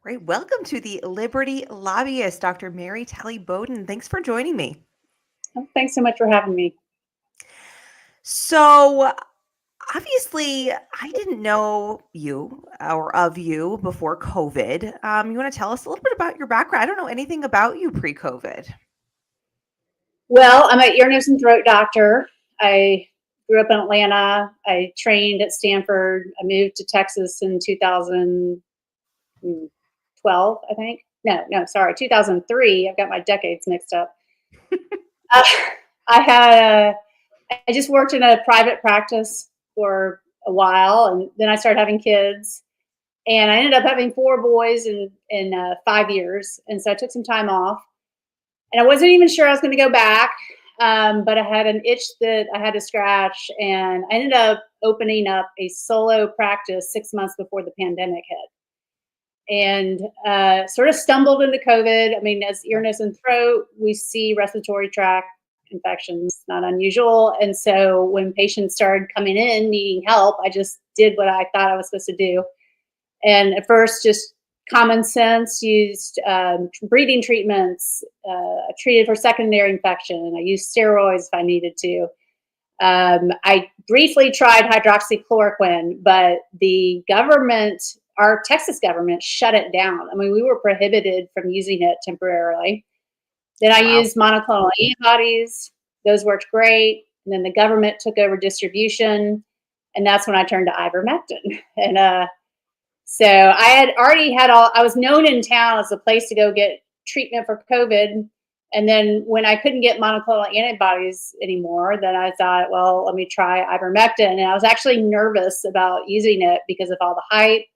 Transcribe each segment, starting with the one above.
Right. Welcome to the Liberty Lobbyist, Dr. Mary Talley Bowden. Thanks for joining me. Oh, thanks so much for having me. So, obviously, I didn't know you or of you before COVID. You want to tell us a little bit about your background? I don't know anything about you pre COVID. Well, I'm an ear, nose, and throat doctor. I grew up in Atlanta. I trained at Stanford. I moved to Texas in 2012, I think. No, sorry, 2003. I've got my decades mixed up. Uh, I had I just worked in a private practice for a while, and then I started having kids. And I ended up having four boys in 5 years, and so I took some time off. And I wasn't even sure I was going to go back, but I had an itch that I had to scratch, and I ended up opening up a solo practice 6 months before the pandemic hit, and sort of stumbled into COVID. I mean, as ear, nose, and throat, we see respiratory tract infections, not unusual. And so when patients started coming in needing help, I just did what I thought I was supposed to do. And at first, just common sense, used breathing treatments. I treated for secondary infection. I used steroids if I needed to. I briefly tried hydroxychloroquine, but the government, our Texas government, shut it down. I mean, we were prohibited from using it temporarily. Then I Wow. used monoclonal antibodies. Those worked great. And then the government took over distribution. And that's when I turned to ivermectin. And so I had already had I was known in town as a place to go get treatment for COVID. And then when I couldn't get monoclonal antibodies anymore, then I thought, well, let me try ivermectin. And I was actually nervous about using it because of all the hype.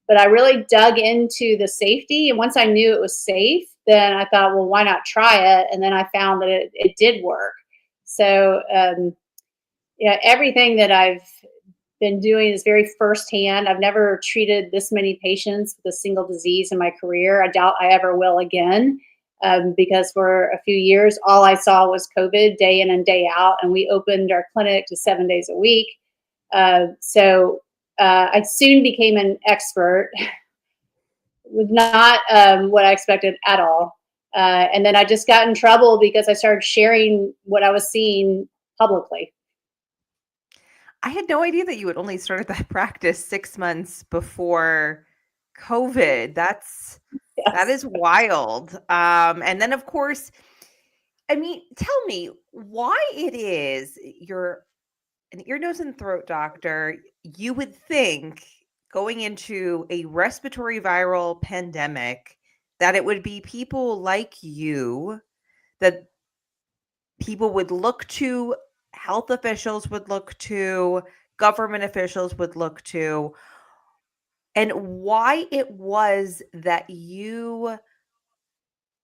But I really dug into the safety. And once I knew it was safe, then I thought, well, why not try it? And then I found that it did work. So, everything that I've been doing is very firsthand. I've never treated this many patients with a single disease in my career. I doubt I ever will again, because for a few years, all I saw was COVID day in and day out. And we opened our clinic to 7 days a week. So I soon became an expert with not what I expected at all. And then I just got in trouble because I started sharing what I was seeing publicly. I had no idea that you had only started that practice 6 months before COVID. That Yes. is wild. And then, of course, I mean, tell me why it is you're an ear, nose, and throat doctor. You would think going into a respiratory viral pandemic that it would be people like you that people would look to, health officials would look to, government officials would look to, and why it was that you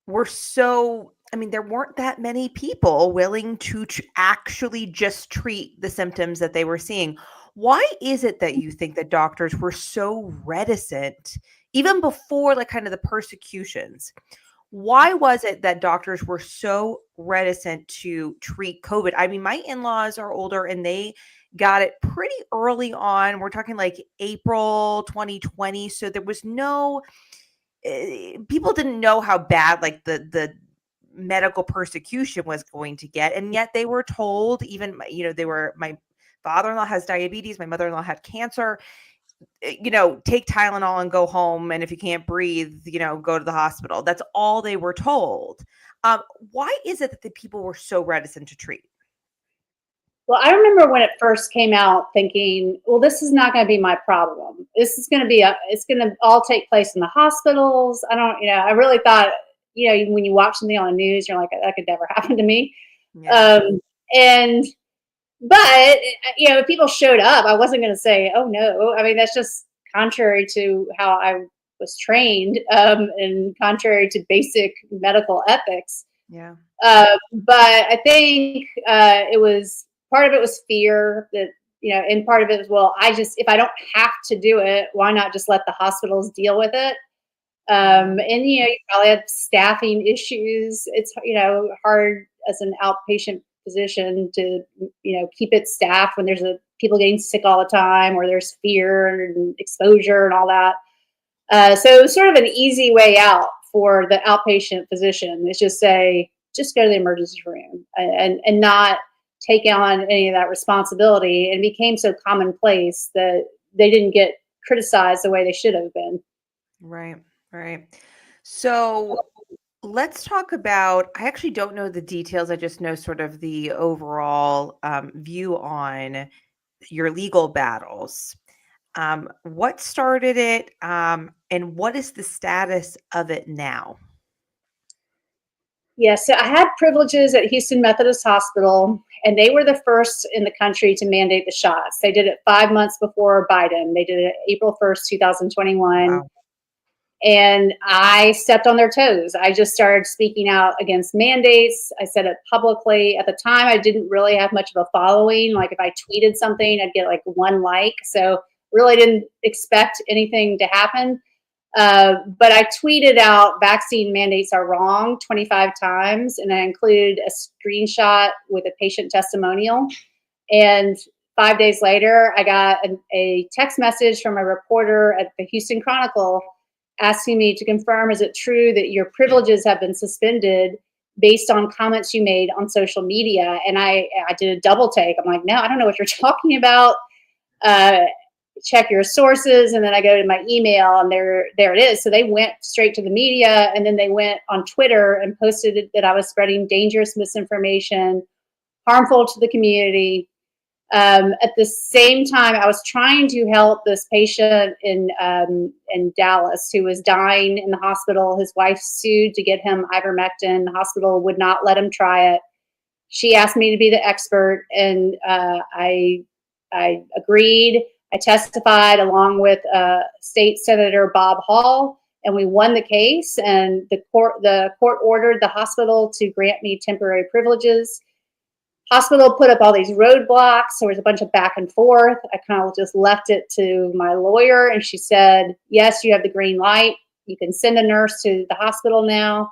were so I mean, there weren't that many people willing to actually just treat the symptoms that they were seeing. Why is it that you think that doctors were so reticent, even before like kind of the persecutions? Why was it that doctors were so reticent to treat COVID? I mean, my in-laws are older and they got it pretty early on. We're talking like April 2020. So there was no people didn't know how bad like the medical persecution was going to get, and yet they were told, even they were, my father-in-law has diabetes, my mother-in-law had cancer, take Tylenol and go home, and if you can't breathe, go to the hospital. That's all they were told. Why is it that the people were so reticent to treat? Well, I remember when it first came out thinking, well, this is not going to be my problem. This is going to it's going to all take place in the hospitals. I really thought, when you watch something on the news, you're like, that could never happen to me. Yeah. Um, and, but, if people showed up, I wasn't going to say, oh no. I mean, that's just contrary to how I was trained, and contrary to basic medical ethics. Yeah. But I think it was part of it was fear that, and part of it was, well, if I don't have to do it, why not just let the hospitals deal with it? Yeah. And, you probably have staffing issues. It's, hard as an outpatient physician to, keep it staffed when there's people getting sick all the time, or there's fear and exposure and all that. So it was sort of an easy way out for the outpatient physician. Is just say, just go to the emergency room and not take on any of that responsibility. And became so commonplace that they didn't get criticized the way they should have been. Right, right. So let's talk about, I actually don't know the details. I just know sort of the overall view on your legal battles. What started it, and what is the status of it now? Yeah, so I had privileges at Houston Methodist Hospital, and they were the first in the country to mandate the shots. They did it 5 months before Biden. They did it April 1st, 2021. Wow. And I stepped on their toes. I just started speaking out against mandates. I said it publicly. At the time, I didn't really have much of a following. Like if I tweeted something, I'd get like one like. So really didn't expect anything to happen. But I tweeted out vaccine mandates are wrong 25 times, and I included a screenshot with a patient testimonial. And 5 days later, I got a text message from a reporter at the Houston Chronicle asking me to confirm, is it true that your privileges have been suspended based on comments you made on social media? And I did a double take. I'm like, no, I don't know what you're talking about. Uh, Check your sources. And then I go to my email, and there it is. So they went straight to the media, and then they went on Twitter and posted that I was spreading dangerous misinformation, harmful to the community. At the same time, I was trying to help this patient in Dallas who was dying in the hospital. His wife sued to get him ivermectin. The hospital would not let him try it. She asked me to be the expert, and I agreed. I testified along with State Senator Bob Hall, and we won the case. And the court ordered the hospital to grant me temporary privileges. Hospital put up all these roadblocks. So there was a bunch of back and forth. I kind of just left it to my lawyer, and she said, yes, you have the green light. You can send a nurse to the hospital now.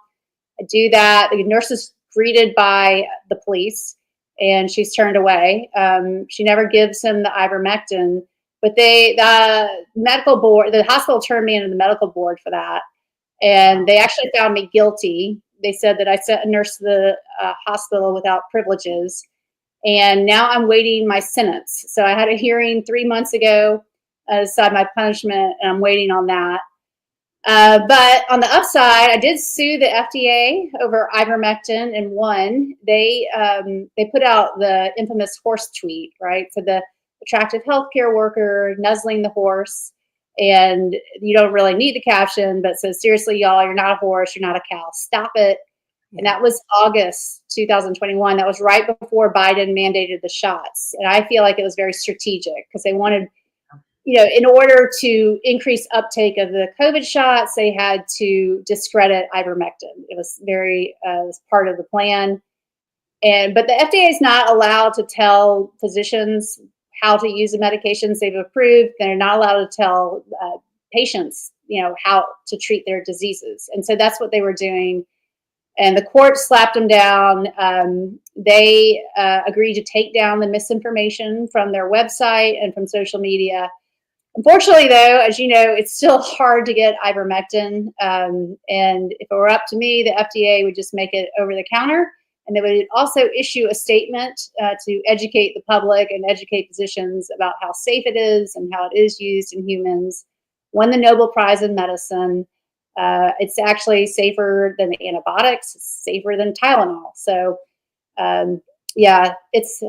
I do that. The nurse is greeted by the police, and she's turned away. She never gives him the ivermectin, but the medical board, the hospital turned me into the medical board for that. And they actually found me guilty. They said that I sent a nurse to the hospital without privileges. And now I'm waiting my sentence. So I had a hearing 3 months ago, decide my punishment, and I'm waiting on that. But on the upside, I did sue the FDA over ivermectin and won. They put out the infamous horse tweet, right? So the attractive healthcare worker nuzzling the horse. And you don't really need the caption, but says, seriously, y'all, you're not a horse, you're not a cow. Stop it. And that was August 2021. That was right before Biden mandated the shots. And I feel like it was very strategic because they wanted, in order to increase uptake of the COVID shots, they had to discredit ivermectin. It was very it was part of the plan. But the FDA is not allowed to tell physicians how to use the medications they've approved. They're not allowed to tell patients, how to treat their diseases. And so that's what they were doing. And the court slapped them down. They agreed to take down the misinformation from their website and from social media. Unfortunately, though, as you know, it's still hard to get ivermectin. And if it were up to me, the FDA would just make it over the counter. And they would also issue a statement to educate the public and educate physicians about how safe it is and how it is used in humans. Won the Nobel Prize in Medicine. It's actually safer than antibiotics. It's safer than Tylenol. So, it's.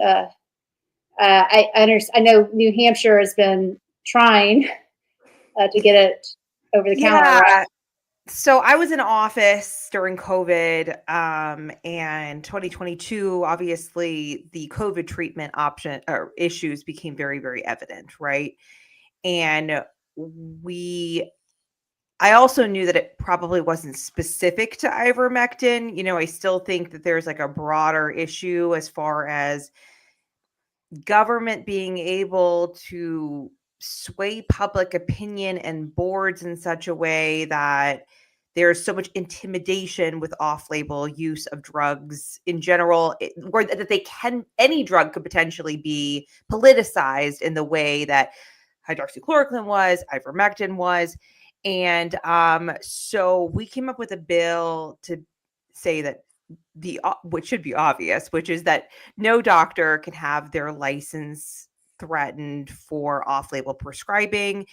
I know New Hampshire has been trying to get it over the counter. Right? So I was in office during COVID, and 2022, obviously the COVID treatment option or issues became very, very evident, right? And I also knew that it probably wasn't specific to ivermectin. I still think that there's like a broader issue as far as government being able to sway public opinion and boards in such a way that there's so much intimidation with off-label use of drugs in general, or that any drug could potentially be politicized in the way that hydroxychloroquine was, ivermectin was. And so we came up with a bill to say that which should be obvious, which is that no doctor can have their license threatened for off-label prescribing,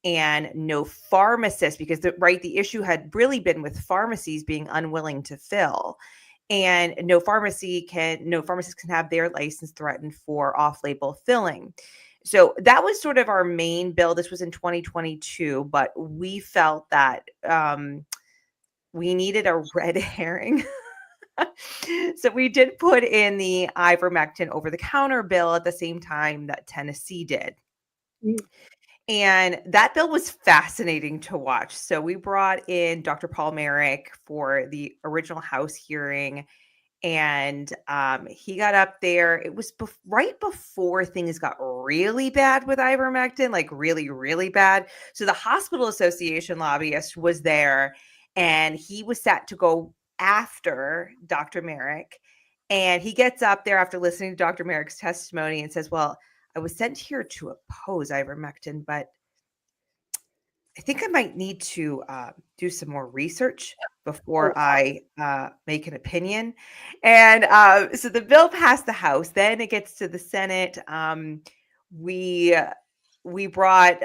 and no pharmacist, because the issue had really been with pharmacies being unwilling to fill, and no pharmacist can have their license threatened for off-label filling. So that was sort of our main bill. This was in 2022, but we felt that we needed a red herring. So we did put in the ivermectin over-the-counter bill at the same time that Tennessee did. Mm. And that bill was fascinating to watch. So we brought in Dr. Paul Merrick for the original House hearing, and he got up there. It was right before things got really bad with ivermectin, like really, really bad. So the Hospital Association lobbyist was there, and he was set to go after Dr. Merrick. And he gets up there after listening to Dr. Merrick's testimony and says, well, I was sent here to oppose ivermectin, but I think I might need to do some more research before I make an opinion. And so the bill passed the House. Then it gets to the Senate. We brought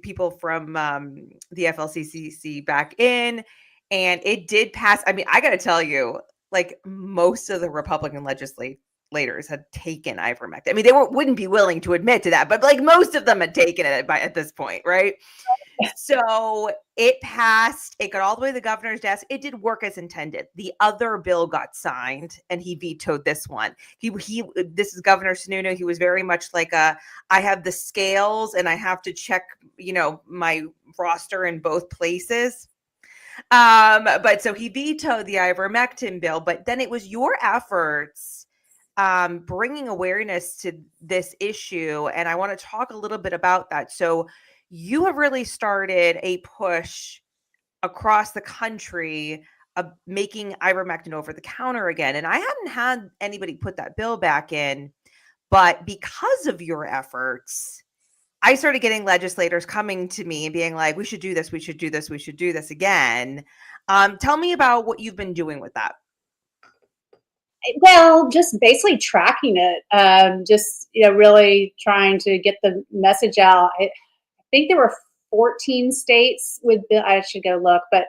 people from the FLCCC back in, and it did pass. I mean, I got to tell you, like most of the Republican legislators had taken ivermectin. I mean, they wouldn't be willing to admit to that, but like most of them had taken it at this point, right? So it passed. It got all the way to the governor's desk. It did work as intended. The other bill got signed, and he vetoed this one. This is Governor Sununu. He was very much like I have the scales, and I have to check, my roster in both places. But so he vetoed the ivermectin bill. But then it was your efforts bringing awareness to this issue, and I want to talk a little bit about that. So you have really started a push across the country of making ivermectin over the counter again. And I hadn't had anybody put that bill back in, but because of your efforts, I started getting legislators coming to me and being like, we should do this, we should do this, we should do this again. Tell me about what you've been doing with that. Well, just basically tracking it, just really trying to get the message out. I think there were 14 states with I should go look, but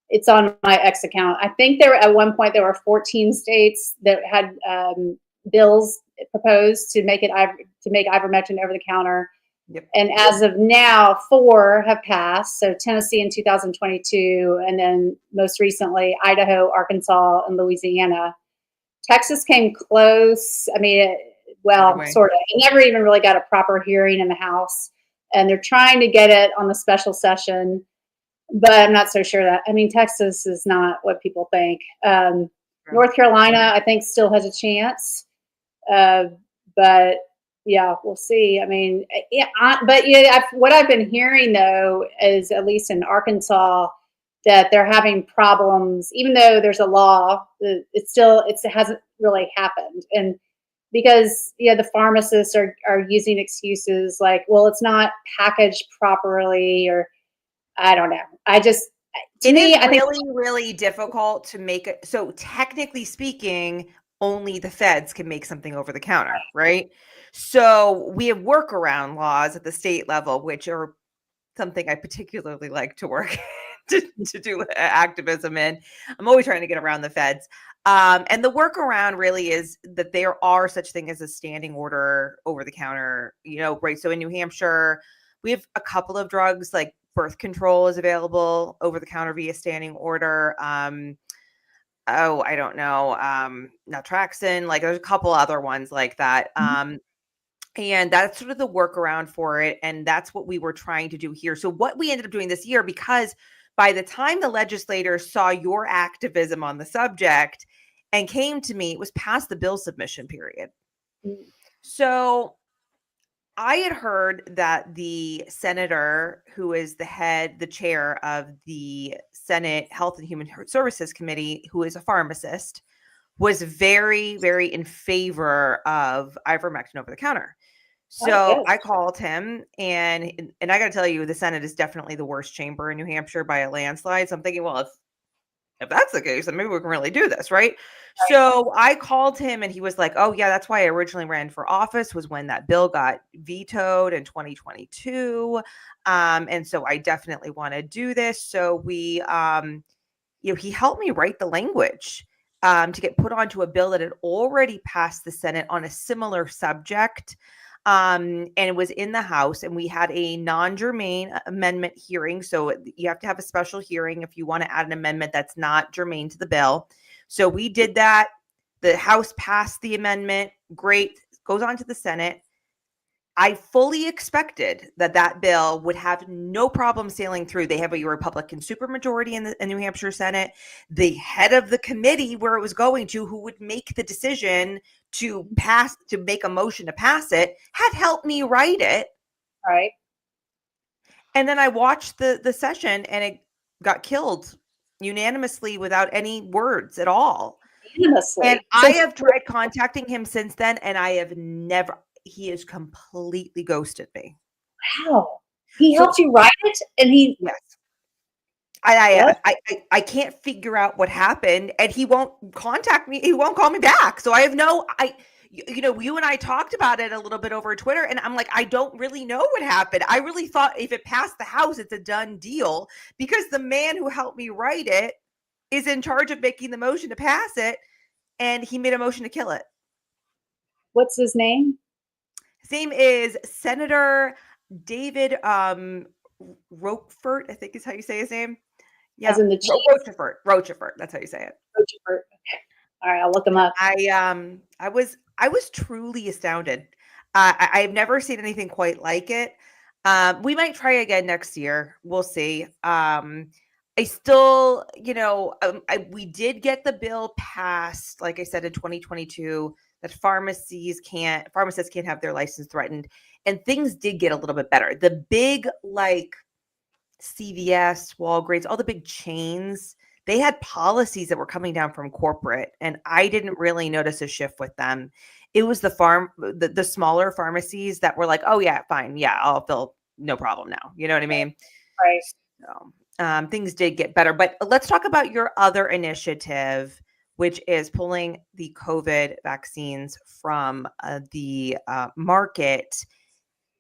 it's on my X account. I think at one point there were 14 states that had bills proposed to make ivermectin over the counter. Yep. And as of now, 4 have passed. So Tennessee in 2022, and then most recently Idaho, Arkansas, and Louisiana. Texas came close. I mean, sort of. It never even really got a proper hearing in the House, and they're trying to get it on the special session, but I'm not so sure that. I mean, Texas is not what people think. North Carolina, I think, still has a chance, but yeah, we'll see. I mean, what I've been hearing though is, at least in Arkansas, that they're having problems, even though there's a law, it hasn't really happened. And because the pharmacists are using excuses like, well, it's not packaged properly, or I don't know. I think really difficult to make it. So technically speaking, only the feds can make something over the counter, right? So we have workaround laws at the state level, which are something I particularly like to work to do activism in. I'm always trying to get around the feds. And the workaround really is that there are such thing as a standing order over the counter, right? So in New Hampshire, we have a couple of drugs, like birth control is available over the counter via standing order. I don't know, naltrexone, like there's a couple other ones like that. And that's sort of the workaround for it. And that's what we were trying to do here. So what we ended up doing this year, because by the time the legislators saw your activism on the subject and came to me, it was past the bill submission period. So I had heard that the senator who is the chair of the Senate Health and Human Services Committee, who is a pharmacist, was very, very in favor of ivermectin over the counter. Oh, So good. I called him, and I got to tell you, the Senate is definitely the worst chamber in New Hampshire by a landslide. So I'm thinking, well, if that's the case, then maybe we can really do this, right? Right. So I called him, and he was like, "Oh yeah, that's why I originally ran for office, was when that bill got vetoed in 2022, and so I definitely want to do this." So he helped me write the language to get put onto a bill that had already passed the Senate on a similar subject. And it was in the House, and we had a non-germane amendment hearing. So you have to have a special hearing if you want to add an amendment that's not germane to the bill. So we did that. The House passed the amendment. Great. Goes on to the Senate. I fully expected that bill would have no problem sailing through. They have a Republican supermajority in the New Hampshire Senate. The head of the committee where it was going to, who would make the decision to make a motion to pass it, had helped me write it. Right. And then I watched the session, and it got killed unanimously without any words at all. And Unanimously. I have tried contacting him since then, and he has completely ghosted me. Wow. He So helped you write it, and he yes, what? I can't figure out what happened, and he won't contact me. He won't call me back. So I have you and I talked about it a little bit over Twitter, and I'm like, I don't really know what happened. I really thought if it passed the House, it's a done deal, because the man who helped me write it is in charge of making the motion to pass it, and he made a motion to kill it. What's his name? His name is Senator David Rochefort, I think is how you say his name. As Yeah, in the cheese? Rochefort. That's how you say it. Okay. All right, I'll look him up. I was truly astounded. I've never seen anything quite like it. We might try again next year. We'll see. I still, we did get the bill passed, like I said, in 2022, that pharmacists can't have their license threatened, and things did get a little bit better. The big, like, CVS, Walgreens, all the big chains, they had policies that were coming down from corporate, and I didn't really notice a shift with them. It was the smaller pharmacies that were like, "Oh yeah, fine, yeah, I'll fill, no problem now." You know what I mean? Right. So, things did get better, but let's talk about your other initiative, which is pulling the COVID vaccines from the market.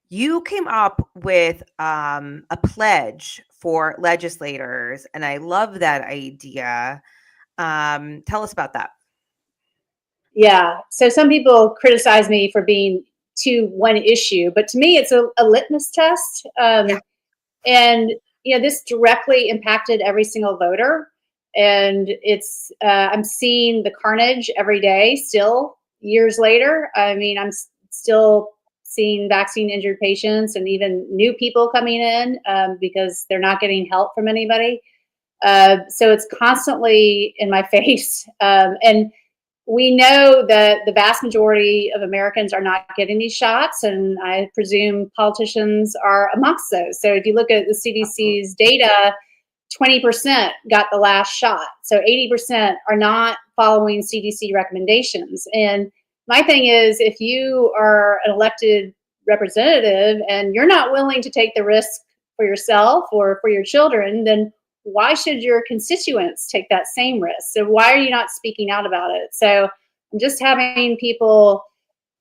You came up with a pledge for legislators, and I love that idea. Tell us about that. Yeah. So some people criticize me for being too one issue, but to me, it's a litmus test. Yeah. And this directly impacted every single voter, and I'm seeing the carnage every day still years later. I mean, I'm still seeing vaccine injured patients and even new people coming in because they're not getting help from anybody. So it's constantly in my face, and we know that the vast majority of Americans are not getting these shots, and I presume politicians are amongst those. So if you look at the CDC's data, 20% got the last shot. So 80% are not following CDC recommendations. And my thing is, if you are an elected representative and you're not willing to take the risk for yourself or for your children, then why should your constituents take that same risk? So why are you not speaking out about it? So I'm just having people,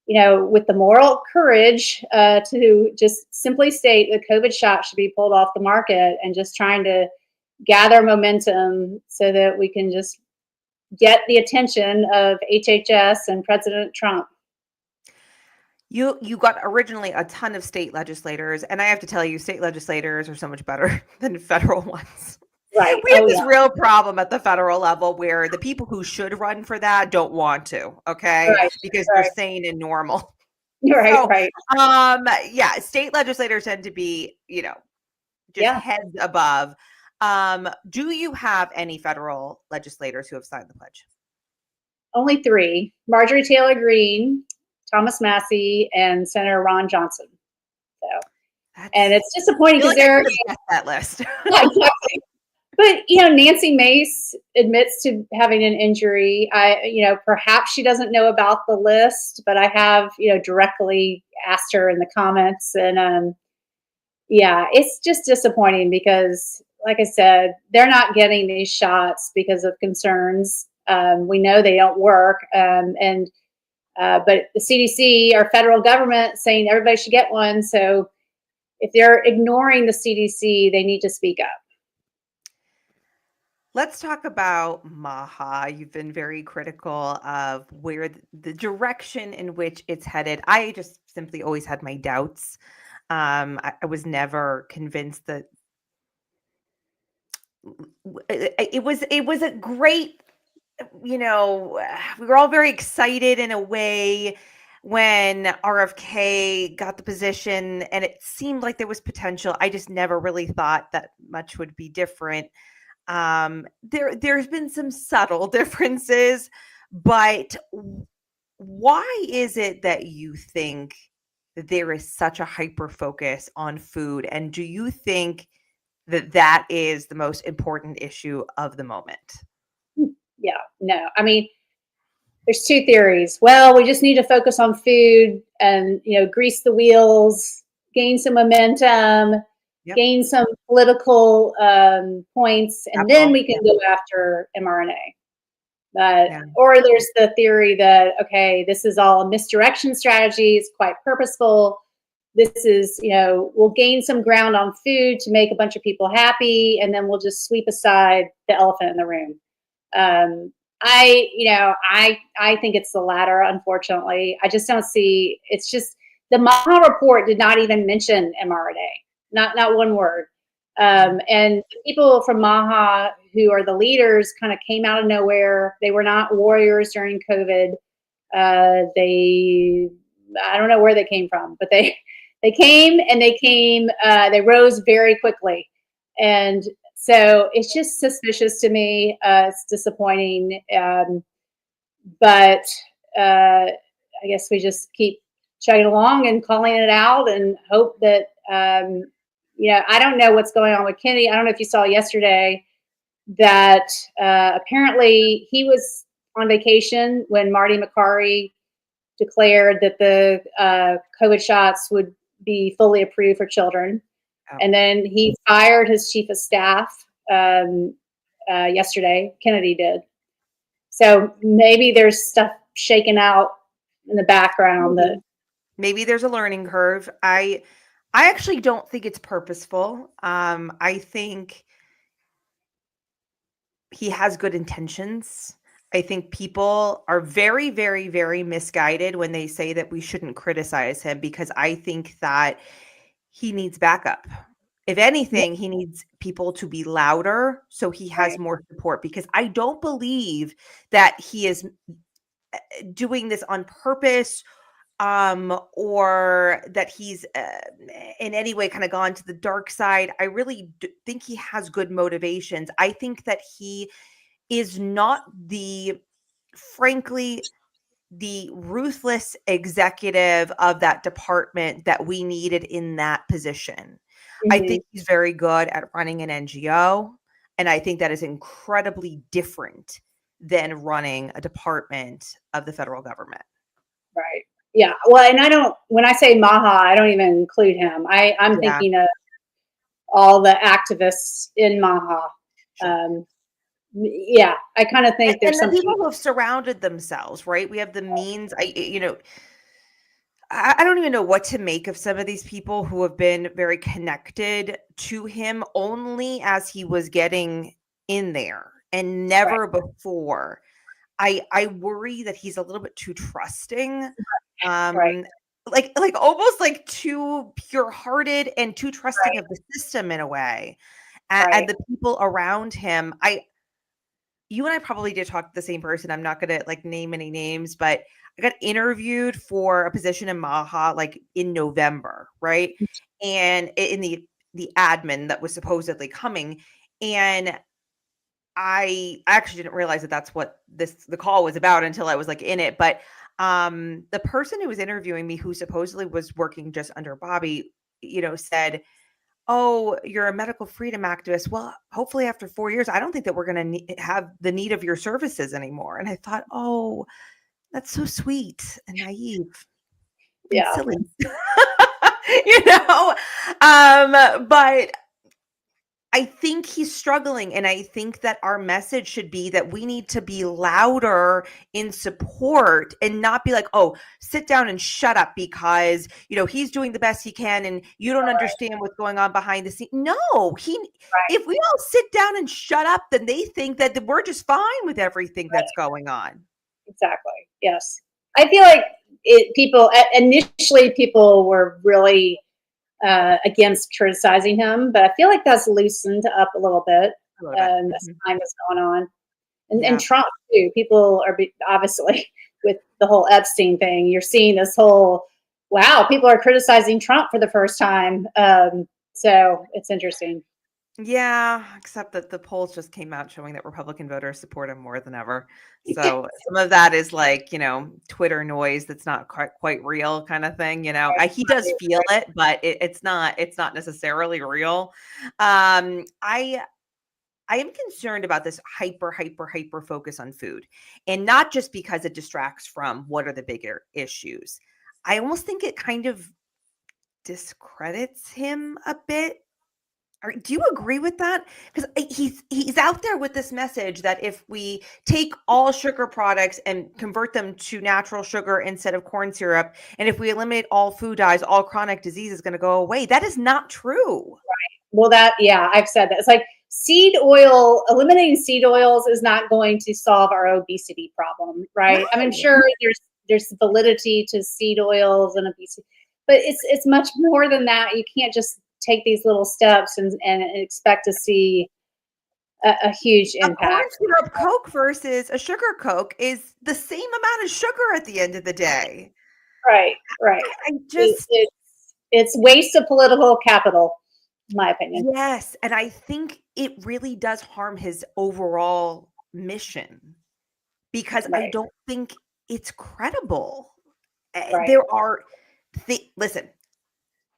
with the moral courage to just simply state the COVID shot should be pulled off the market, and just trying to gather momentum so that we can just get the attention of HHS and President Trump. You got originally a ton of state legislators, and I have to tell you, state legislators are so much better than federal ones. Right. We have Oh, this yeah. real problem at the federal level where the people who should run for that don't want to, okay? Right. Because Right. they're sane and normal. Right. So, Right. yeah, state legislators tend to be, just Yeah. heads above. Do you have any federal legislators who have signed the pledge? Only three: Marjorie Taylor Greene, Thomas Massey, and Senator Ron Johnson. So, and it's disappointing I feel because like I they're could have guessed that list. yeah, exactly. But Nancy Mace admits to having an injury. Perhaps she doesn't know about the list, but I have directly asked her in the comments, and yeah, it's just disappointing because, like I said, they're not getting these shots because of concerns. We know they don't work, and but the CDC, our federal government, saying everybody should get one. So if they're ignoring the CDC, they need to speak up. Let's talk about Maha. You've been very critical of where the direction in which it's headed. I just simply always had my doubts. I was never convinced that it was a great, we were all very excited in a way when RFK got the position, and it seemed like there was potential. I just never really thought that much would be different. There's been some subtle differences, but why is it that you think that there is such a hyper focus on food? And do you think that that is the most important issue of the moment? Yeah, no. I mean, there's two theories. Well, we just need to focus on food and grease the wheels, gain some momentum, Yep. gain some political points, and then Capital. we can go after mRNA. But Yeah. or there's the theory that okay, this is all a misdirection strategy. It's quite purposeful. This is we'll gain some ground on food to make a bunch of people happy, and then we'll just sweep aside the elephant in the room. I think it's the latter. Unfortunately, I just don't see. It's just the Maha report did not even mention mRNA, not one word. And the people from Maha who are the leaders kind of came out of nowhere. They were not warriors during COVID. I don't know where they came from, but they came and they rose very quickly. And so it's just suspicious to me. It's disappointing. But I guess we just keep chugging along and calling it out and hope that, I don't know what's going on with Kennedy. I don't know if you saw yesterday that apparently he was on vacation when Marty McCarry declared that the COVID shots would be fully approved for children. Oh. And then he fired his chief of staff yesterday. Kennedy did. So maybe there's stuff shaken out in the background that Maybe there's a learning curve. I actually don't think it's purposeful. I think he has good intentions. I think people are very, very, very misguided when they say that we shouldn't criticize him, because I think that he needs backup. If anything, he needs people to be louder so he has right. more support, because I don't believe that he is doing this on purpose, or that he's in any way kind of gone to the dark side. I really think he has good motivations. I think that he is not frankly, the ruthless executive of that department that we needed in that position. I Mm-hmm. think he's very good at running an NGO, and I think that is incredibly different than running a department of the federal government. Right. Yeah. Well, and when I say Maha, I don't even include him. I'm Yeah, thinking of all the activists in Maha. sure. Yeah, I kind of think And there's the something. people who have surrounded themselves, right? We have the means. I don't even know what to make of some of these people who have been very connected to him only as he was getting in there and Right. never before. I worry that he's a little bit too trusting, Right. like almost like too pure-hearted and too trusting Right. of the system in a way, and Right. the people around him. You and I probably did talk to the same person. I'm not gonna like name any names, but I got interviewed for a position in Maha like in November, right? And in the admin that was supposedly coming, and I actually didn't realize that that's what the call was about until I was like in it. But the person who was interviewing me, who supposedly was working just under Bobby, said, oh, you're a medical freedom activist. Well, hopefully after 4 years, I don't think that we're going to have the need of your services anymore. And I thought, oh, that's so sweet and naive and Yeah, silly. you know? But I think he's struggling, and I think that our message should be that we need to be louder in support and not be like, "Oh, sit down and shut up because, he's doing the best he can and you don't right, understand what's going on behind the scene." No, right, if we all sit down and shut up, then they think that we're just fine with everything that's right. going on. Exactly. Yes. I feel like initially people were really against criticizing him, but I feel like that's loosened up a little bit A little bit. as time has gone on. And Yeah. Trump too. People are obviously with the whole Epstein thing. You're seeing this whole wow. People are criticizing Trump for the first time. So it's interesting. Yeah, except that the polls just came out showing that Republican voters support him more than ever. So some of that is like, Twitter noise that's not quite real kind of thing. He does feel it, but it's not necessarily real. I am concerned about this hyper focus on food, and not just because it distracts from what are the bigger issues. I almost think it kind of discredits him a bit. Do you agree with that? Because he's out there with this message that if we take all sugar products and convert them to natural sugar instead of corn syrup, and if we eliminate all food dyes, all chronic disease is going to go away. That is not true. Well, yeah, I've said that. It's like seed oil, eliminating seed oils is not going to solve our obesity problem, right? I mean, No. sure, there's validity to seed oils and obesity, but it's much more than that. You can't just take these little steps and expect to see a huge A corn impact. syrup Coke versus a sugar Coke is the same amount of sugar at the end of the day. Right, right. I It, just it's waste of political capital, in my opinion. Yes, and I think it really does harm his overall mission because I Right, don't think it's credible. right, There are listen,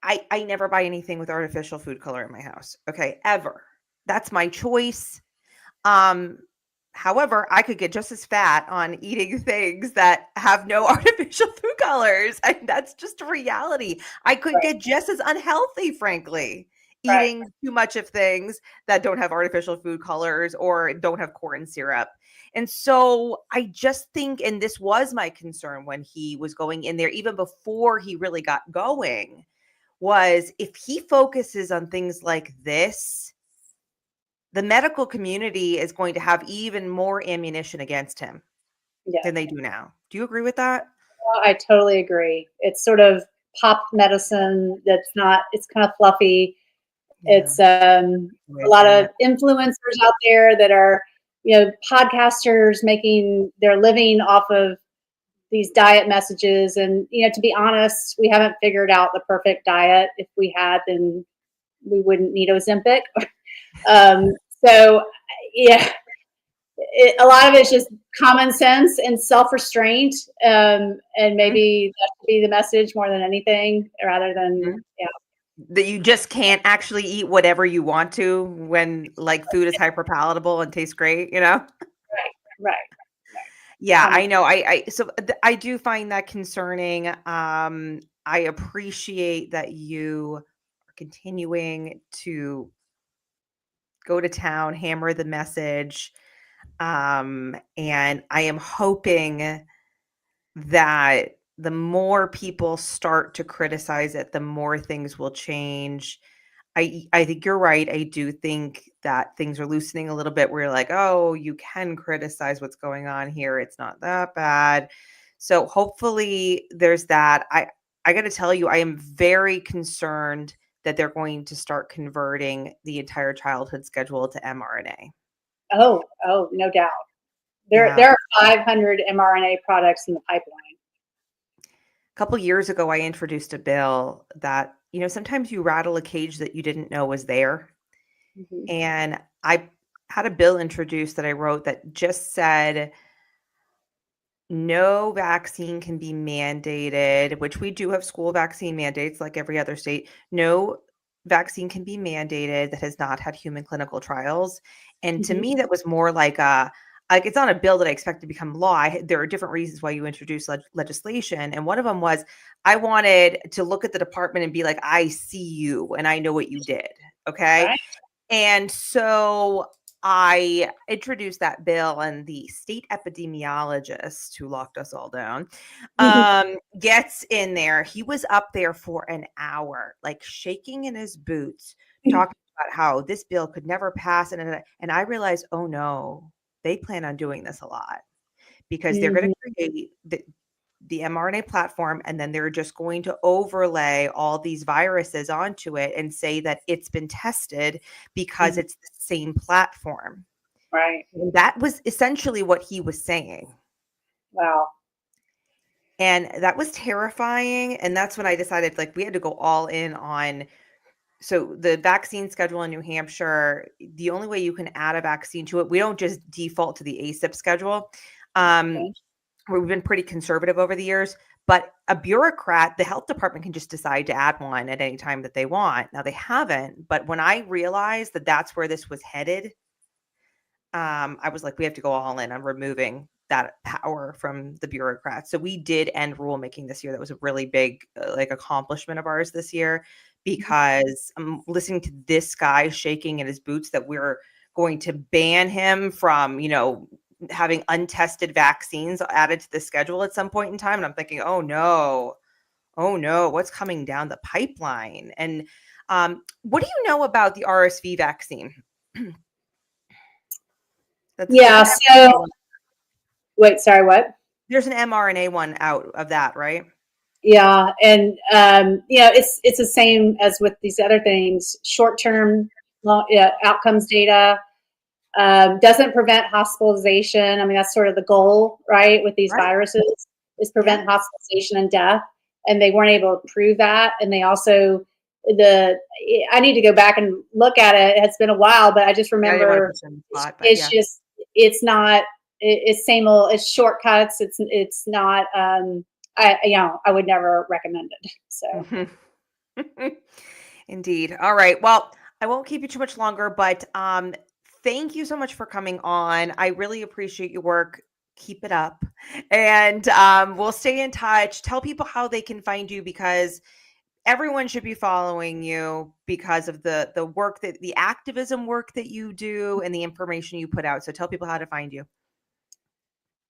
I never buy anything with artificial food color in my house. Okay, ever. That's my choice. Um, However, I could get just as fat on eating things that have no artificial food colors. And that's just a reality. I could right, get just as unhealthy, frankly, right. eating too much of things that don't have artificial food colors or don't have corn syrup. And so I just think, and this was my concern when he was going in there, even before he really got going, was if he focuses on things like this, the medical community is going to have even more ammunition against him Yeah. than they do now. Do you agree with that? I totally agree. It's sort of pop medicine that's not, it's kind of fluffy. Yeah. It's Way a of lot saying of it. influencers out there that are, podcasters making their living off of these diet messages. And, to be honest, we haven't figured out the perfect diet. If we had, then we wouldn't need Ozempic. um, so, yeah, a lot of it's just common sense and self-restraint, and maybe that should be the message more than anything, rather than Mhm. yeah, That you just can't actually eat whatever you want to when like food is hyper palatable and tastes great? right, right, right. Yeah, Common I know. I do find that concerning. I appreciate that you are continuing to go to town, hammer the message. And I am hoping that the more people start to criticize it, the more things will change. I think you're right. I do think that things are loosening a little bit where you're like, oh, you can criticize what's going on here. It's not that bad. So hopefully there's that. I got to tell you, I am very concerned that they're going to start converting the entire childhood schedule to mRNA. oh, no doubt. Yeah. There are 500 mRNA products in the pipeline. Couple years ago, I introduced a bill that, sometimes you rattle a cage that you didn't know was there. Mhm. And I had a bill introduced that I wrote that just said no vaccine can be mandated, which we do have school vaccine mandates like every other state. No vaccine can be mandated that has not had human clinical trials. And to Mhm. me, that was more like it's not a bill that I expect to become law. There are different reasons why you introduce legislation. And one of them was I wanted to look at the department and be like, I see you and I know what you did. Okay. Right. And so I introduced that bill, and the state epidemiologist who locked us all down gets in there. He was up there for an hour, like shaking in his boots, talking about how this bill could never pass. And I realized, oh no, they plan on doing this a lot because they're going Mhm. to create the mRNA platform, and then they're just going to overlay all these viruses onto it and say that it's been tested because Mhm. it's the same platform. Right. And that was essentially what he was saying. Wow. And that was terrifying. And that's when I decided like we had to go all in on. So the vaccine schedule in New Hampshire, the only way you can add a vaccine to it, we don't just default to the ACIP schedule. Um, Okay. we've been pretty conservative over the years, but a bureaucrat, the health department can just decide to add one at any time that they want. Now they haven't, but when I realized that that's where this was headed, I was like, we have to go all in on removing that power from the bureaucrats. So we did end rulemaking this year. That was a really big like accomplishment of ours this year Mhm. because I'm listening to this guy shaking in his boots that we're going to ban him from, having untested vaccines added to the schedule at some point in time. And I'm thinking, oh no, what's coming down the pipeline? And what do you know about the RSV vaccine? There's Yeah. an So, mRNA one. wait, sorry, what? There's an mRNA one out of that, right? Yeah, and it's the same as with these other things. Short term outcomes data doesn't prevent hospitalization. I mean, that's sort of the goal, right? With these Right. viruses, is Yeah. prevent hospitalization and death, and they weren't able to prove that. And they also the I need to go back and look at it. It's been a while, but I just Yeah, I didn't want to remember put you on the spot, but it's yeah. just it's not it's same old. It's shortcuts. It's not. I would never recommend it. So Mhm. Indeed. All right. Well, I won't keep you too much longer, but thank you so much for coming on. I really appreciate your work. Keep it up. And we'll stay in touch. Tell people how they can find you because everyone should be following you because of the work that the activism work that you do and the information you put out. So tell people how to find you.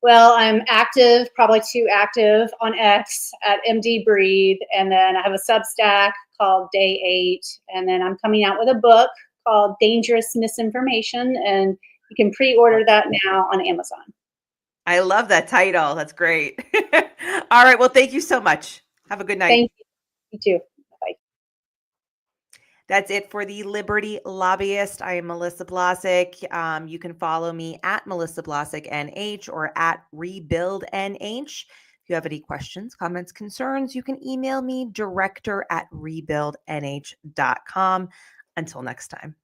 well, I'm active, probably too active on X at MD Breathe, and then I have a Substack called Day Eight, and then I'm coming out with a book called Dangerous Misinformation, and you can pre-order that now on Amazon. I love that title. That's great. All right. Well, thank you so much. Have a good night. Thank you. You too. Bye. That's it for the Liberty Lobbyist. I am Melissa Blasek. You can follow me at Melissa Blasek NH or at Rebuild NH. If you have any questions, comments, concerns, you can email me director at rebuildnh.com. Until next time.